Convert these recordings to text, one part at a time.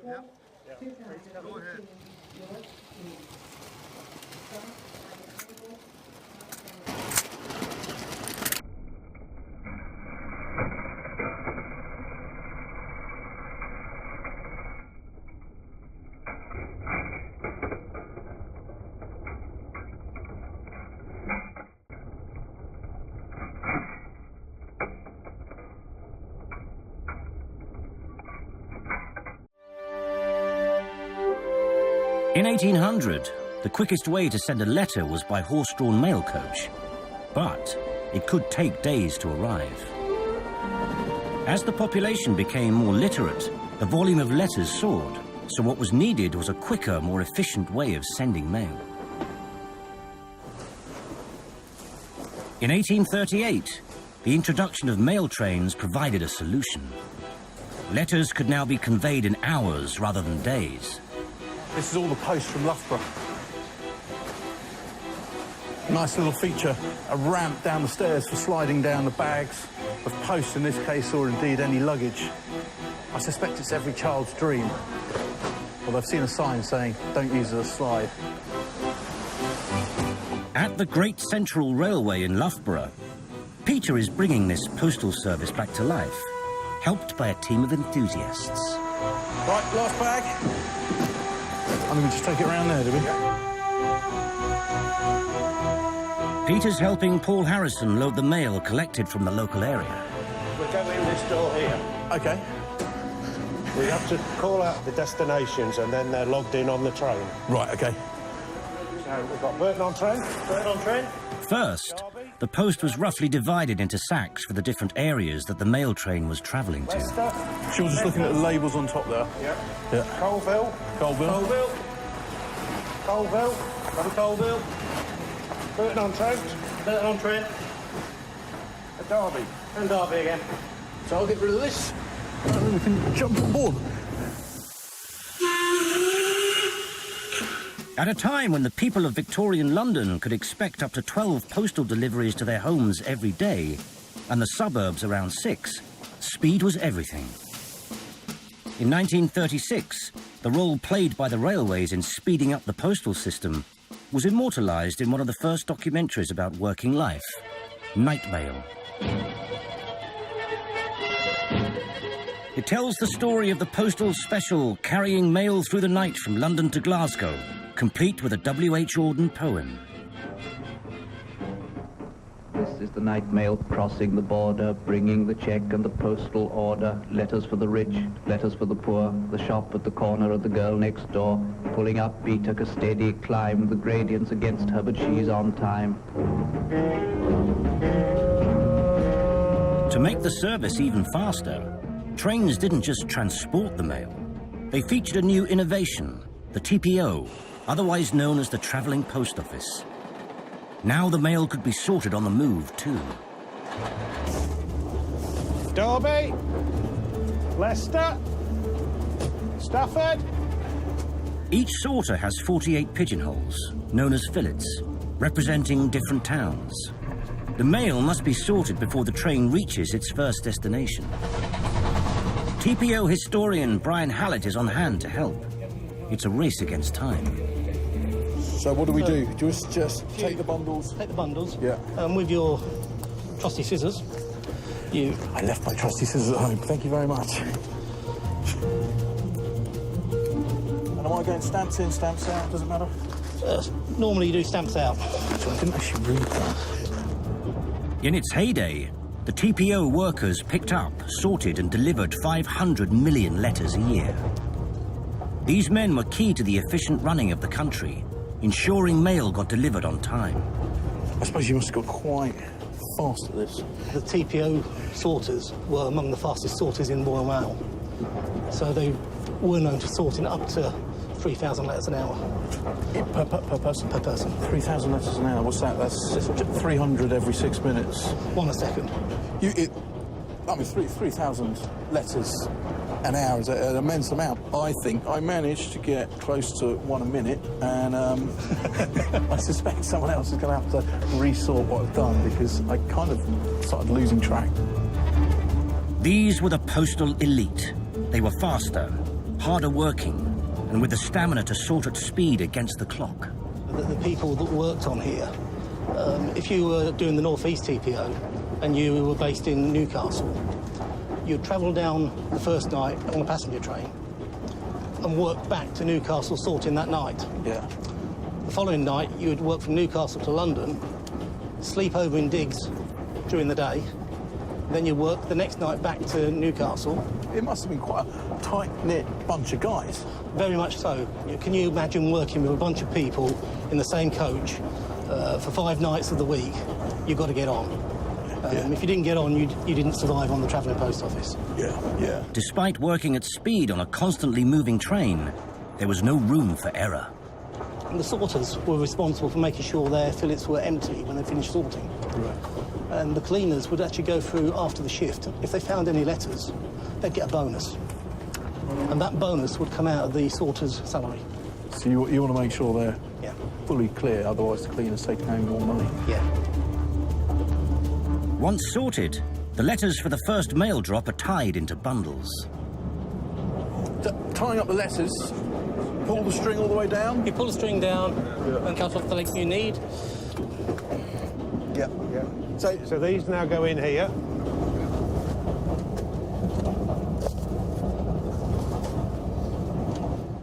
now? Yeah. Go ahead. In 1800, the quickest way to send a letter was by horse-drawn mail coach, but it could take days to arrive. As the population became more literate, the volume of letters soared, so what was needed was a quicker, more efficient way of sending mail. In 1838, the introduction of mail trains provided a solution. Letters could now be conveyed in hours rather than days. This is all the post from Loughborough. Nice little feature, a ramp down the stairs for sliding down the bags of post in this case, or indeed any luggage. I suspect it's every child's dream. Well, I've seen a sign saying, don't use it as a slide. At the Great Central Rlwy in Loughborough, Peter is bringing this postal service back to life, helped by a team of enthusiasts. Right, last bag. I'm going to just take it around there, do we? Peter's helping Paul Harrison load the mail collected from the local area. We'll go in this door here. OK. We have to call out the destinations and then they're logged in on the train. Right, OK. So we've got Burton on Trent. Burton on Trent. First, the post was roughly divided into sacks for the different areas that the mail train was travelling to. She was just looking at the labels on top there. Yeah. Colville. Colville. Colville. Another Colville. Burton on Trent. Burton on Trent. Derby. And Derby again. So I'll get rid of this, and then we can jump on board. At a time when the people of Victorian London could expect up to 12 postal deliveries to their homes every day, and the suburbs around 6, speed was everything. In 1936, the role played by the railways in speeding up the postal system was immortalised in one of the first documentaries about working life, Night Mail. It tells the story of the postal special carrying mail through the night from London to Glasgow, complete with a W.H. Auden poem. This is the night mail crossing the border, bringing the check and the postal order, letters for the rich, letters for the poor, the shop at the corner of the girl next door, pulling up beat took a steady climb, the gradient's against her but she's on time. To make the service even faster, trains didn't just transport the mail. They featured a new innovation, the TPO, otherwise known as the Travelling Post Office. Now the mail could be sorted on the move, too. Derby. Leicester. Stafford. Each sorter has 48 pigeonholes, known as fillets, representing different towns. The mail must be sorted before the train reaches its first destination. TPO historian Brian Hallett is on hand to help. It's a race against time. So what do we do? Do you just take the bundles? Take the bundles. Yeah. With your trusty scissors, you... I left my trusty scissors at home. Thank you very much. And am I going stamps in, stamps out? Doesn't matter? Normally you do stamps out. So I didn't actually read that. In its heyday, the TPO workers picked up, sorted and delivered 500 million letters a year. These men were key to the efficient running of the country, ensuring mail got delivered on time. I suppose you must have got quite fast at this. The TPO sorters were among the fastest sorters in Royal Mail. So they were known for sorting up to 3,000 letters an hour. Per person? Per person. 3,000 letters an hour, what's that? That's 300 every 6 minutes. One a second. I mean, 3,000 letters an hour is an immense amount. I think I managed to get close to 1 a minute, and I suspect someone else is going to have to resort what I've done, because I kind of started losing track. These were the postal elite. They were faster, harder working and with the stamina to sort at speed against the clock. The people that worked on here, if you were doing the North East TPO and you were based in Newcastle, you'd travel down the first night on a passenger train and work back to Newcastle sorting that night. Yeah. The following night, you would work from Newcastle to London, sleep over in digs during the day, then you work the next night back to Newcastle. It must have been quite a tight-knit bunch of guys. Very much so. Can you imagine working with a bunch of people in the same coach for 5 nights of the week? You've got to get on. If you didn't get on, you didn't survive on the travelling post office. Yeah. Despite working at speed on a constantly moving train, there was no room for error. And the sorters were responsible for making sure their fillets were empty when they finished sorting. Right. And the cleaners would actually go through after the shift. If they found any letters, they'd get a bonus. And that bonus would come out of the sorter's salary. So you want to make sure they're fully clear, otherwise the cleaner's taking home more money. Yeah. Once sorted, the letters for the first mail drop are tied into bundles. Tying up the letters, pull the string all the way down? You pull the string down and cut off the length you need. Yeah. So these now go in here.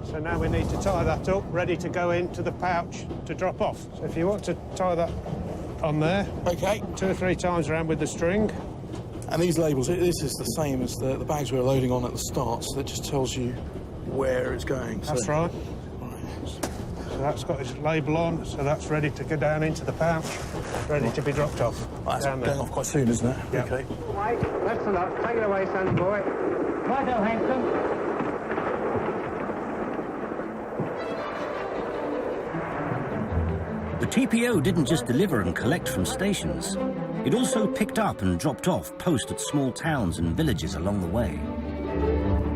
So now we need to tie that up, ready to go into the pouch to drop off. So if you want to tie that on there, OK. 2 or 3 times around with the string. And these labels, this is the same as the bags we were loading on at the start, so that just tells you where it's going. That's right. So that's got its label on, so that's ready to go down into the pouch, ready to be dropped off. That's down going there. off quite soon, isn't it? Yeah. OK. Right, that's enough. Take it away, Sandy boy. Righto, Hanson. The TPO didn't just deliver and collect from stations. It also picked up and dropped off post at small towns and villages along the way,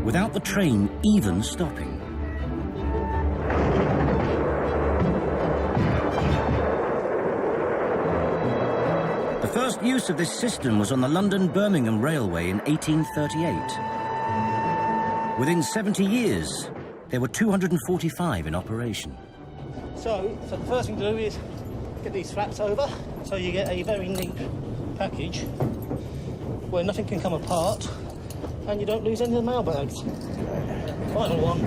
without the train even stopping. The first use of this system was on the London-Birmingham Railway in 1838. Within 70 years, there were 245 in operation. So the first thing to do is get these flaps over, so you get a very neat package where nothing can come apart and you don't lose any of the mailbags. Final one.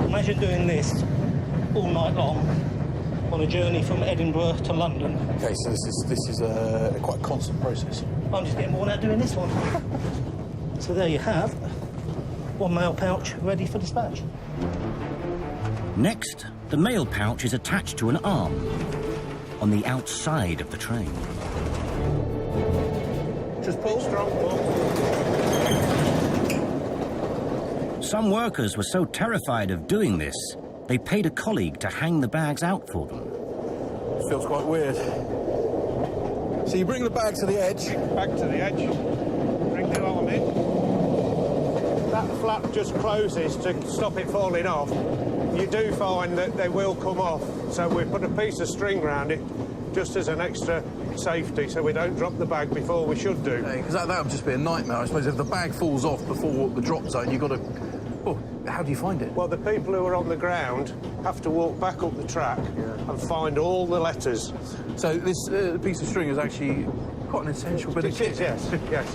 Imagine doing this all night long on a journey from Edinburgh to London. OK, so this is a quite constant process. I'm just getting worn out doing this one. So there you have one mail pouch ready for dispatch. Next, the mail pouch is attached to an arm on the outside of the train. Just pull. Strong pull. Some workers were so terrified of doing this, they paid a colleague to hang the bags out for them. Feels quite weird. So you bring the bag to the edge. Back to the edge. Bring the arm in. That flap just closes to stop it falling off. You do find that they will come off, so we put a piece of string around it just as an extra safety, so we don't drop the bag before we should do. Because that would just be a nightmare, I suppose. If the bag falls off before the drop zone, you've got to... Oh, how do you find it? Well, the people who are on the ground have to walk back up the track and find all the letters. So this piece of string is actually quite an essential bit of kit. Yes, yes.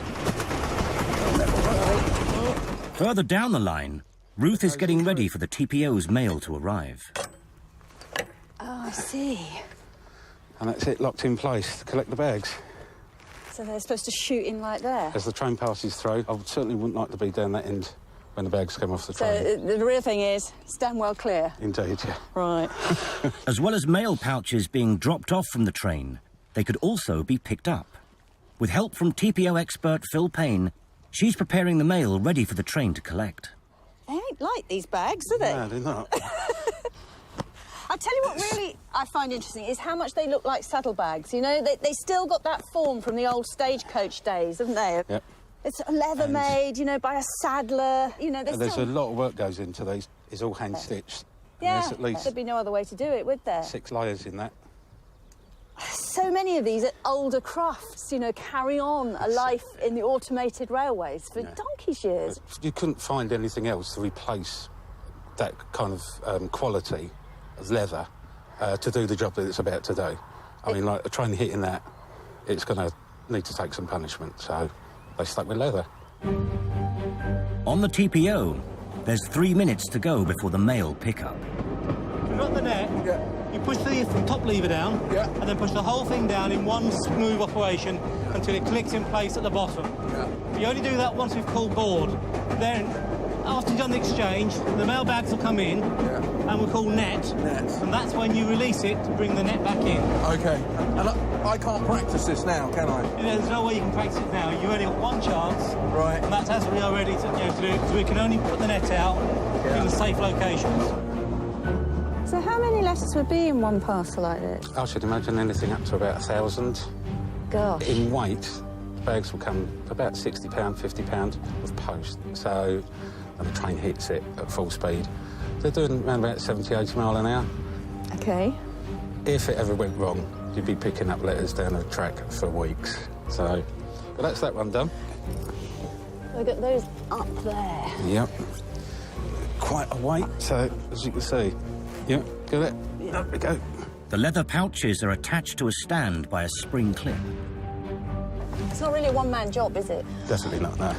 Further down the line, Ruth is getting ready for the TPO's mail to arrive. Oh, I see. And that's it, locked in place to collect the bags. So they're supposed to shoot in like there? As the train passes through, I certainly wouldn't like to be down that end when the bags come off the train. So the real thing is, stand well clear. Indeed, yeah. Right. As well as mail pouches being dropped off from the train, they could also be picked up. With help from TPO expert Phil Payne, she's preparing the mail ready for the train to collect. They ain't light, these bags, are they? No, they're not. I'll tell you what really I find interesting is how much they look like saddlebags. You know, they still got that form from the old stagecoach days, haven't they? Yep. It's leather made, you know, by a saddler. You know, There's a lot of work goes into these. It's all hand-stitched. Yeah, There's at least there'd be no other way to do it, would there? 6 layers in that. So many of these older crafts, you know, carry on a life in the automated railways for donkey's years. You couldn't find anything else to replace that kind of quality of leather to do the job that it's about to do. I mean, like, a train hitting that, it's going to need to take some punishment, so they stuck with leather. On the TPO, there's 3 minutes to go before the mail pickup. You've got the net, you push the top lever down, and then push the whole thing down in one smooth operation until it clicks in place at the bottom. You only do that once we've called board. Then, after you've done the exchange, the mail bags will come in, and we'll call net, and that's when you release it to bring the net back in. OK. And I can't practice this now, can I? You know, there's no way you can practice it now. You've only got one chance, right? And that's as we are ready to do it, because we can only put the net out in the safe locations. So how many letters would be in one parcel like this? I should imagine anything up to about 1,000. Gosh. In weight, the bags will come about £60, £50 of post. So when the train hits it at full speed, they're doing around about 70, 80 mile an hour. OK. If it ever went wrong, you'd be picking up letters down the track for weeks. So, but that's that one done. Look at those up there. Yep. Quite a weight, so as you can see. Yep, get it. Up we go. The leather pouches are attached to a stand by a spring clip. It's not really a one-man job, is it? Definitely not, no.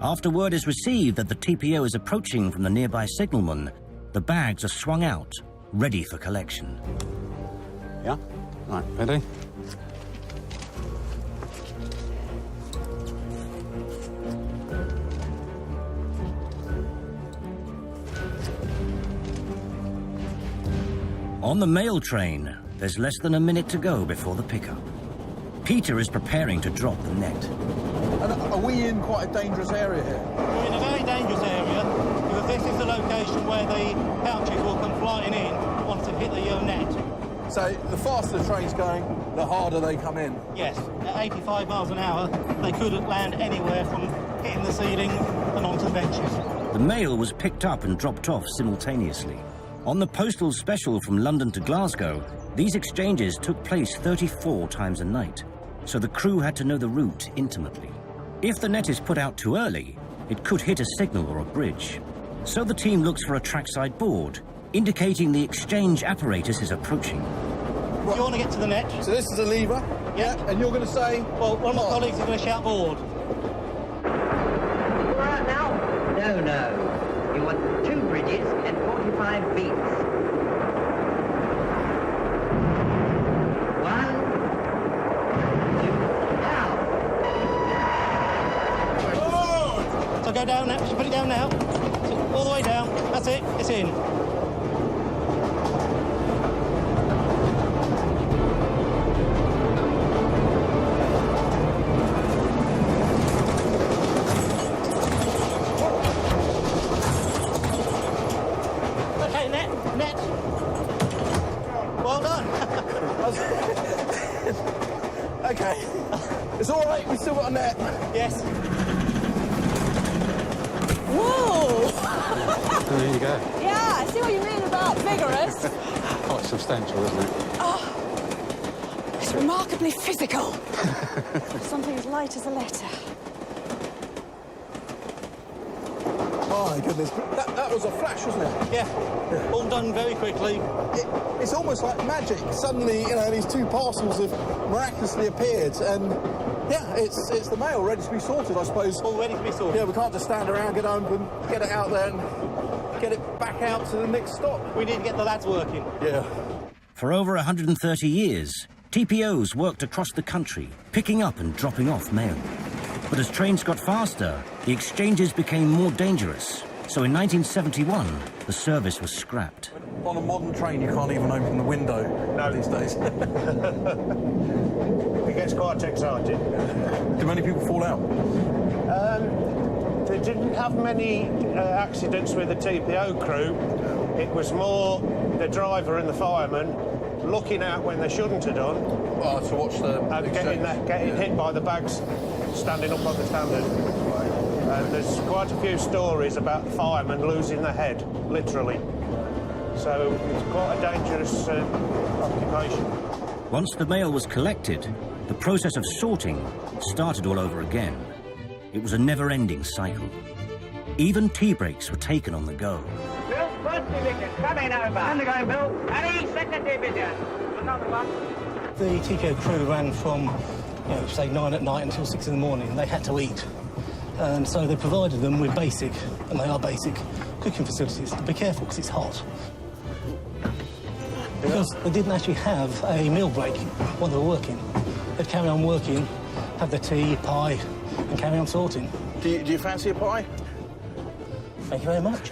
After word is received that the TPO is approaching from the nearby signalman, the bags are swung out, ready for collection. Yeah? Right, ready? On the mail train, there's less than a minute to go before the pickup. Peter is preparing to drop the net. And are we in quite a dangerous area here? We're in a very dangerous area, because this is the location where the pouches will come flying in once they hit the net. So the faster the train's going, the harder they come in? Yes, at 85 miles an hour, they could land anywhere from hitting the ceiling and onto the benches. The mail was picked up and dropped off simultaneously. On the postal special from London to Glasgow, these exchanges took place 34 times a night, so the crew had to know the route intimately. If the net is put out too early, it could hit a signal or a bridge. So the team looks for a trackside board, indicating the exchange apparatus is approaching. Right. You want to get to the net? So this is a lever? Yeah. And you're going to say? Well, one of my colleagues is going to shout board. Right now? No. You want 2 bridges and 45 beats. 1, 2, now. So go down now. Just put it down now. So all the way down. That's it. It's in. OK. It's all right, we've still got a net. Yes. Whoa! There you go. Yeah, I see what you mean about vigorous. Quite substantial, isn't it? Oh, it's remarkably physical. Something as light as a letter. Oh, my goodness. That was a flash, wasn't it? Yeah. All done very quickly. It's almost like magic. Suddenly, you know, these 2 parcels have miraculously appeared, and yeah, it's the mail ready to be sorted, I suppose. All ready to be sorted. Yeah, we can't just stand around, get home and get it out there and get it back out to the next stop. We need to get the lads working. Yeah. For over 130 years, TPOs worked across the country, picking up and dropping off mail. But as trains got faster, the exchanges became more dangerous. So in 1971, the service was scrapped. On a modern train, you can't even open the window these days. It gets quite exciting. Do many people fall out? They didn't have many accidents with the TPO crew. It was more the driver and the fireman looking out when they shouldn't have done. Well, to watch the getting hit by the bags standing up on the standard. And there's quite a few stories about the firemen losing their head, literally. So it's quite a dangerous occupation. Once the mail was collected, the process of sorting started all over again. It was a never-ending cycle. Even tea breaks were taken on the go. Bill, first division, coming over. Undergoing, Bill. Harry, second division. Another one. The TPO crew ran from, say 9 at night until 6 in the morning. They had to eat. And so they provided them with basic, and they are basic, cooking facilities. Be careful, because it's hot. Because they didn't actually have a meal break while they were working. They'd carry on working, have their tea, pie, and carry on sorting. Do you fancy a pie? Thank you very much.